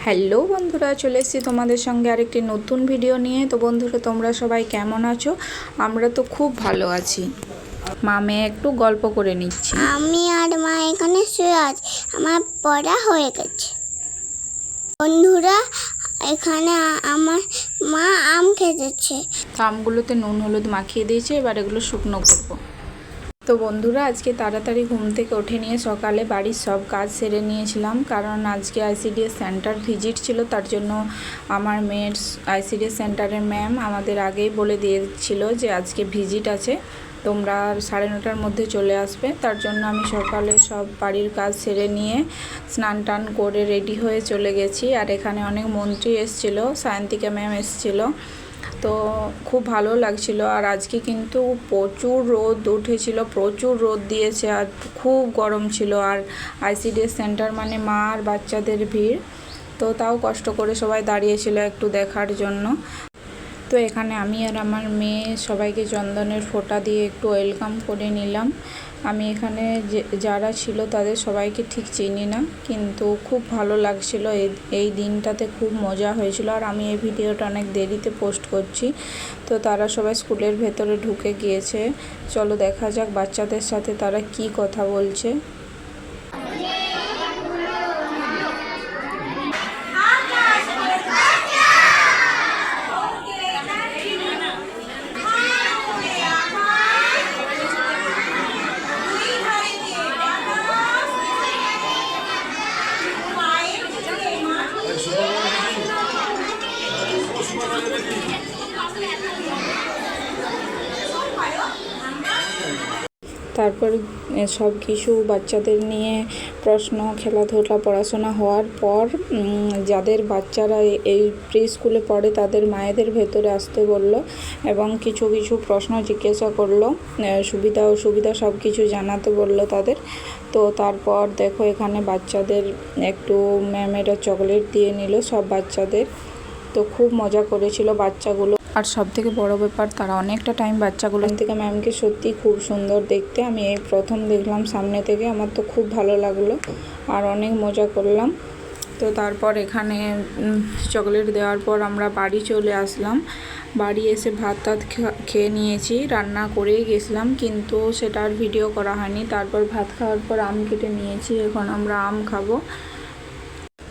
Hello বন্ধুরা, চলে এসেছি তোমাদের সঙ্গে আরেকটি নতুন ভিডিও নিয়ে। তো বন্ধুরা, তোমরা সবাই কেমন আছো? আমরা তো খুব ভালো আছি। মা মেয়ে একটু গল্প করে নিচ্ছি। আমি আর মা এখানে শুয়ে আছি, আমার পড়া হয়ে গেছে। বন্ধুরা, এখানে আমার মা আম খেতেছে। আমগুলোতে নুন হলুদ মাখিয়ে দিয়েছে, এবার এগুলো শুকনো করবো। তো বন্ধুরা, আজকে তাড়াতাড়ি ঘুম থেকে উঠে নিয়ে সকালে বাড়ির সব কাজ সেরে নিয়েছিলাম, কারণ আজকে আইসিডিএস সেন্টার ভিজিট ছিল। তার জন্য আমার মেয়ের আইসিডিএস সেন্টারের ম্যাম আমাদের আগেই বলে দিয়েছিল যে আজকে ভিজিট আছে, তোমরা 9:30টার মধ্যে চলে আসবে। তার জন্য আমি সকালে সব বাড়ির কাজ সেরে নিয়ে স্নান টান করে রেডি হয়ে চলে গেছি। আর এখানে অনেক মন্ত্রী এসেছিলো, সায়ন্তিকা ম্যাম এসেছিলো, তো খুব ভালো লাগছিল। আর আজকে কিন্তু প্রচুর রোদ উঠেছিল, প্রচুর রোদ দিয়েছে, আর খুব গরম ছিল। আর আইসিডিএস সেন্টার মানে মা আর বাচ্চাদের ভিড়, তো তাও কষ্ট করে সবাই দাঁড়িয়েছিল একটু দেখার জন্য। তো এখানে আমি আর আমার মেয়ে সবাইকে চন্দনের ফোঁটা দিয়ে একটু ওয়েলকাম করে নিলাম। আমি এখানে যারা ছিল তাদের সবাইকে ঠিক চিনি না, কিন্তু খুব ভালো লাগছিল। এই দিনটাতে খুব মজা হয়েছিল। আর আমি এই ভিডিওটা অনেক দেরিতে পোস্ট করছি। তো তারা সবাই স্কুলের ভেতরে ঢুকে গিয়েছে। চলো দেখা যাক বাচ্চাদের সাথে তারা কি কথা বলছে। তারপর সব কিছু বাচ্চাদের নিয়ে প্রশ্ন, খেলাধুলা, পড়াশোনা হওয়ার পর যাদের বাচ্চারা এই প্রি স্কুলে পড়ে তাদের মায়েদের ভেতরে আসতে বললো এবং কিছু কিছু প্রশ্ন জিজ্ঞাসা করলো, সুবিধা অসুবিধা সব কিছু জানাতে বললো তাদের। তো তারপর দেখো এখানে বাচ্চাদের একটু ম্যামেরা চকলেট দিয়ে নিল সব বাচ্চাদের। তো খুব মজা করেছিল বাচ্চাগুলো। আর সব থেকে বড় ব্যাপার, তারা অনেকটা টাইম বাচ্চাগুলো থেকে ম্যামকে সত্যি খুব সুন্দর দেখতে। আমি এই প্রথম দেখলাম সামনে থেকে, আমার তো খুব ভালো লাগলো আর অনেক মজা করলাম। তো তারপর এখানে চকলেট দেওয়ার পর আমরা বাড়ি চলে আসলাম। বাড়ি এসে ভাত খেয়ে নিয়েছি, রান্না করেই গেছিলাম কিন্তু সেটা আর ভিডিও করা হয়নি। তারপর ভাত খাওয়ার পর আম কেটে নিয়েছি, এখন আমরা আম খাবো।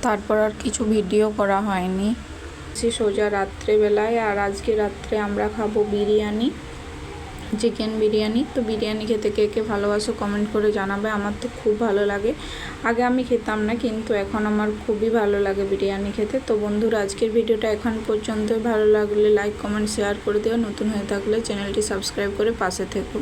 তারপর আর কিছু ভিডিও করা হয়নি। সোজা রাত্রেবেলায়, আর আজকে রাত্রে আমরা খাবো বিরিয়ানি, চিকেন বিরিয়ানি। তো বিরিয়ানি খেতে কে কে ভালোবাসো কমেন্ট করে জানাবে। আমার তো খুব ভালো লাগে, আগে আমি খেতাম না কিন্তু এখন আমার খুবই ভালো লাগে বিরিয়ানি খেতে। তো বন্ধুরা, আজকের ভিডিওটা এখন পর্যন্ত। ভালো লাগলে লাইক কমেন্ট শেয়ার করে দিও, নতুন হয়ে থাকলে চ্যানেলটি সাবস্ক্রাইব করে পাশে থেকো।